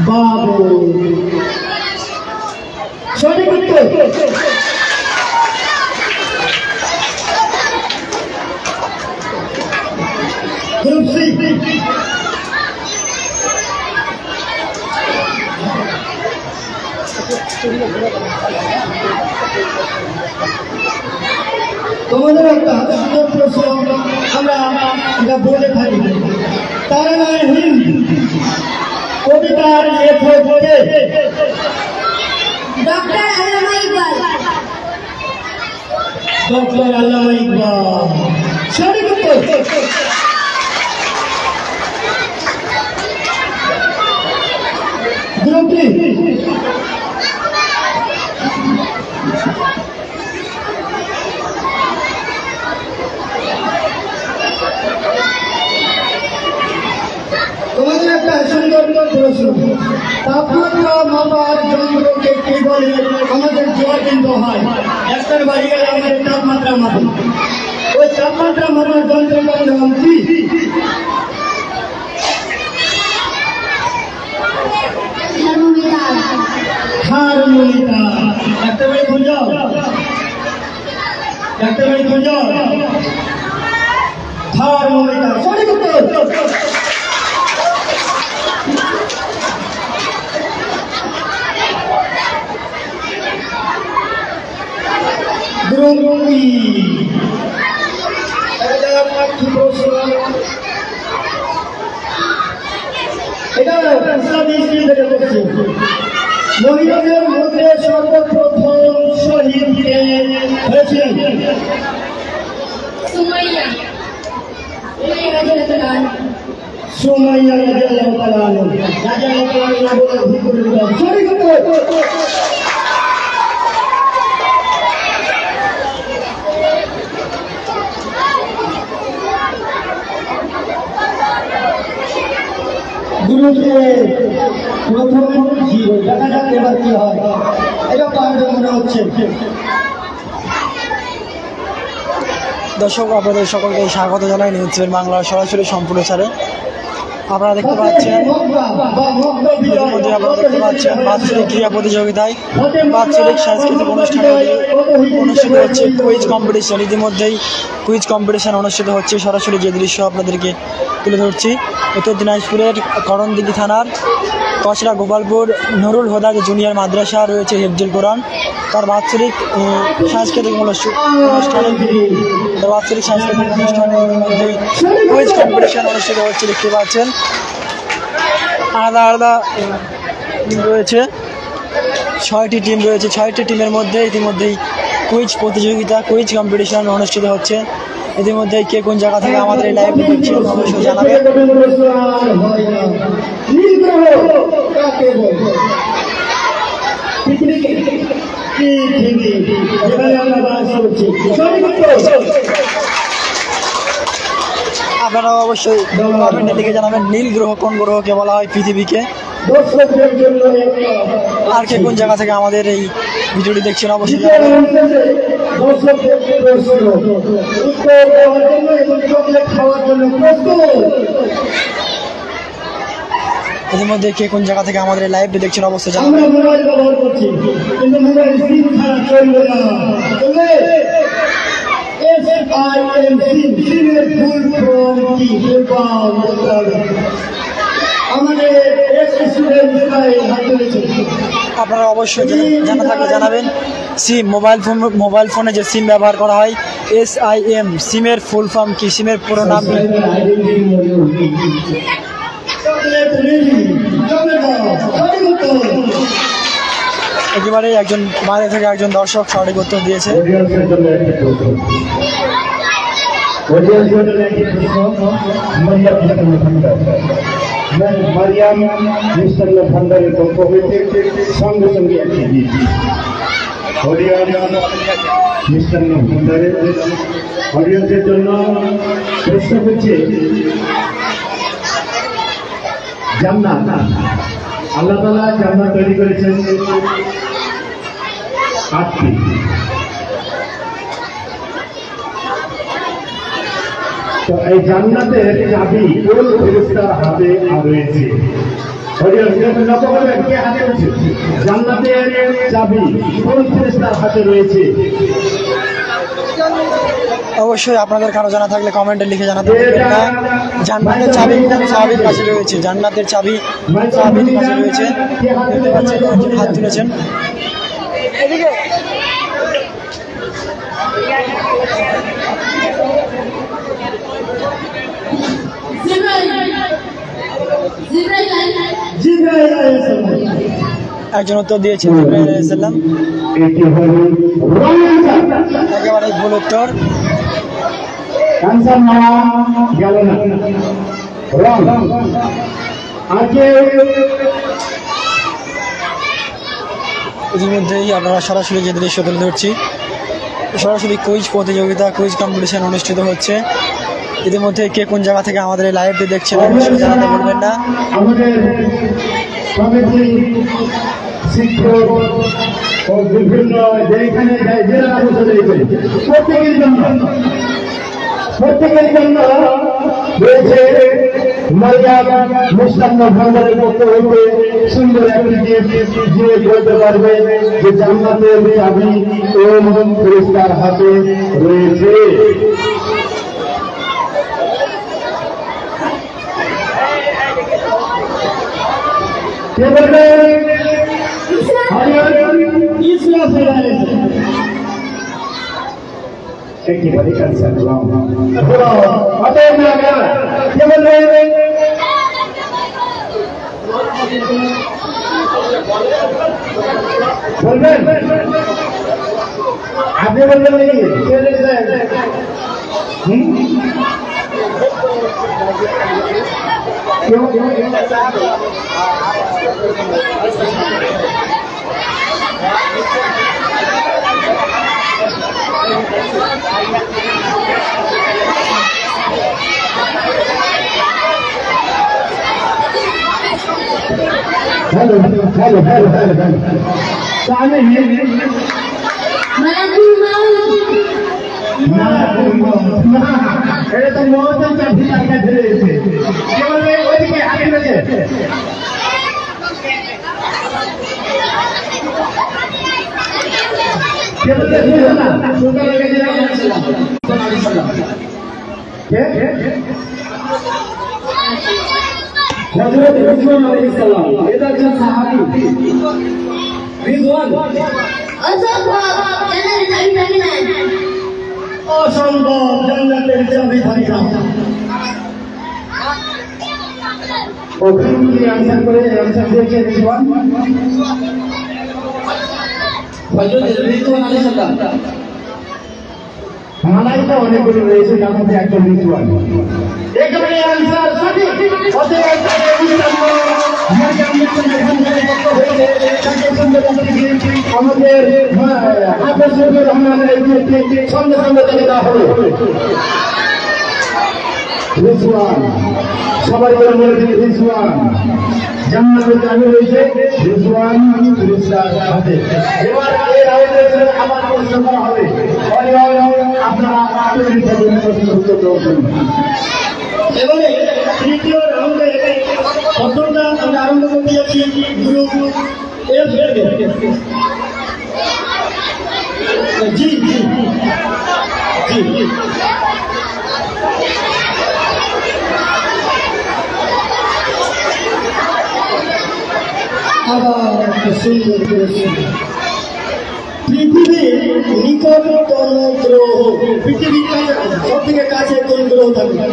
বাবু সঠিক উত্তর। Group C তোমাদের একটা সুন্দর প্রশ্ন আমরা এটা বলে থাকি। তারা হিন্দ কবিতার লেখক কে? ডক্টর আল্লামা ইকবাল। ডক্টর আল্লামা ইকবাল সঠিক উত্তর। গ্রুপ ডি তোমাদের একটা সুন্দর প্রশ্ন। তাপমাত্রা মাপার যন্ত্রকে কি বলে? আমাদের জ্বর কিন্তু হয়, একটার বাড়ি গেলে আমাদের তাপমাত্রা মাপে। ওই তাপমাত্রা মাপার যন্ত্রটার নাম কি? থার্মোমিটার। একটা বাড়ি খুঁজো, একটা বাড়ি খুঁজো। থার্মোমিটার সঠিক উত্তর। মহিলাদের মধ্যে সর্বপ্রথম শহীদ কে হয়েছিলেন? সুমাইয়া। সুমাইয়া রাদিয়াল্লাহু তাআলা আনহা। সঠিক উত্তর। প্রথম জিরো। দেখা যাক এবার কি হয়। এটা পারবে মনে হচ্ছে। দর্শক আপনাদের সকলকে স্বাগত জানাই নিউজ বাংলা সরাসরি সম্প্রচারে। আপনারা দেখতে পাচ্ছেন আপনারা দেখতে পাচ্ছেন বাৎসরিক ক্রীড়া প্রতিযোগিতায় বাৎসরিক সাংস্কৃতিক অনুষ্ঠানে অনুষ্ঠিত হচ্ছে কুইজ কম্পিটিশন। ইতিমধ্যেই কুইজ কম্পিটিশন অনুষ্ঠিত হচ্ছে। সরাসরি যে দৃশ্য আপনাদেরকে তুলে ধরছি, উত্তর দিনাজপুরের করণদিঘি থানার কসরা গোপালপুর নুরুল হুদা জুনিয়র মাদ্রাসা রয়েছে হিফজুল কোরআন। তার বাৎসরিক সাংস্কৃতিক অনুষ্ঠানের মধ্যে কুইজ কম্পিটিশন অনুষ্ঠিত হচ্ছে। দেখতে পাচ্ছেন আলাদা আলাদা রয়েছে, 6টি টিম রয়েছে। 6টি টিমের মধ্যে ইতিমধ্যেই কুইজ প্রতিযোগিতা কুইজ কম্পিটিশন অনুষ্ঠিত হচ্ছে। ইতিমধ্যে কে কোন জায়গা থেকে আমাদের এই লাইভ দেখছেন অবশ্যই জানাবেন। আপনারা অবশ্যই কমেন্টের দিকে জানাবেন নীল গ্রহ কোন গ্রহকে বলা হয় পৃথিবীকে। আর কে কোন জায়গা থেকে আমাদের এই ভিডিওটি দেখছেন অবশ্যই জানাবেন। ইতিমধ্যে কে কোন জায়গা থেকে আমাদের লাইভটি দেখছেন অবশ্যই জানাবেন। আপনারা অবশ্যই জানা থাকলে জানাবেন। সিম মোবাইল ফোনে যে সিম ব্যবহার করা হয় SIM সিমের ফুল ফর্ম কি? সিমের পুরো নাম কি? একেবারে একজন বাইরে থেকে একজন দর্শক সঠিক উত্তর দিয়েছে। মারিয়াম মিষ্টান্ন ভান্ডারের পক্ষ হইতে সঙ্গে সঙ্গে একটি গীত মিষ্টান্ন ভান্ডারের অডিয়েন্সের জন্য প্রশ্ন হচ্ছে জান্নাত। আল্লাহ তাআলা জান্নাত তৈরি করেছেন 8টি। তো এই জান্নাতের চাবি কোন ফেরেশতার হাতে রয়েছে? জান্নাতের চাবি কোন ফেরেশতার হাতে রয়েছে? অবশ্যই আপনাদের কারো জানা থাকলে কমেন্টে লিখে জানাতে পারবেন না। জান্নাতের চাবি চাবির পাশে রয়েছে, জান্নাতের চাবি চাবির পাশে রয়েছে। দেখতে পাচ্ছেন একজন হাত তুলেছেন। একজন উত্তর দিয়েছেন জিবরাইল আলাইহিস সালাম, একেবারে ভুল উত্তর। আনসার না গেল না, রং আজকে ইতিমধ্যেই আপনারা সরাসরি যে দৃশ্য তুলে ধরছি, সরাসরি কুইজ প্রতিযোগিতা, কুইজ কম্পিটিশন অনুষ্ঠিত হচ্ছে। ইতিমধ্যে কে কোন জায়গা থেকে আমাদের এই লাইভটি দেখছেন অবশ্যই জানাতে ভুলবেন না। আমাদের কমিটি শিক্ষক ও বিভিন্ন যেখানে জেলা আলোচনা প্রত্যেকের জন্য রয়েছে মারিয়াম মুসলাম ভান্ডারের পক্ষ হইতে সুন্দর একটি গিফট, যে বলতে পারবে যে জান্নাতের চাবি কোন ফেরেশতার হাতে রয়েছে। কে বলবে? একেবারে কানসার রং। অতএব কে বলবে? বলবেন? আপনি বলবেন নাকি? हेलो हेलो हेलो हेलो सामने এটা তো মহতম চাবি লাগা ধরেছে, কেবল ওইদিকে হাতে রয়েছে। কেবল দেখুন না সুন্দর লাগে যে হযরত রিজওয়ান আলাইহিস সালাম, এটা একজন সাহাবী। রিজওয়ান অসম্ভব, জান্নাতের চাবি থাকি না। ওখানে কি আনসার করে আনসার দিয়েছে রিজওয়ান? হযরত রিজওয়ান আলাইহিস সালাম মালাইকা অনেকগুলো রয়েছে, তার মধ্যে একটা রিজওয়ান। একেবারে আনসার সঠিক। অতএব আমাদের হাফেজ রহমানের সঙ্গে সঙ্গে থেকে দেওয়া হলো রিজওয়ান। সবাই বলে মনে থেকে রিজওয়ান জান্নাতের চাবি রয়েছে রিজওয়ান ফেরেশতার হাতে। এবার এই রাউন্ডে আবার প্রশ্ন করা হবে, আপনারা এবারে তৃতীয় রাউন্ডে প্রথমটা আমরা আরম্ভ করতে যাচ্ছি গ্রুপ এফ থেকে। জি জি জি আবার একটা সুন্দর প্রশ্ন। পৃথিবীর নিকটতম গ্রহ, পৃথিবীর কাছে সব থেকে কাছে কোন গ্রহ থাকবে?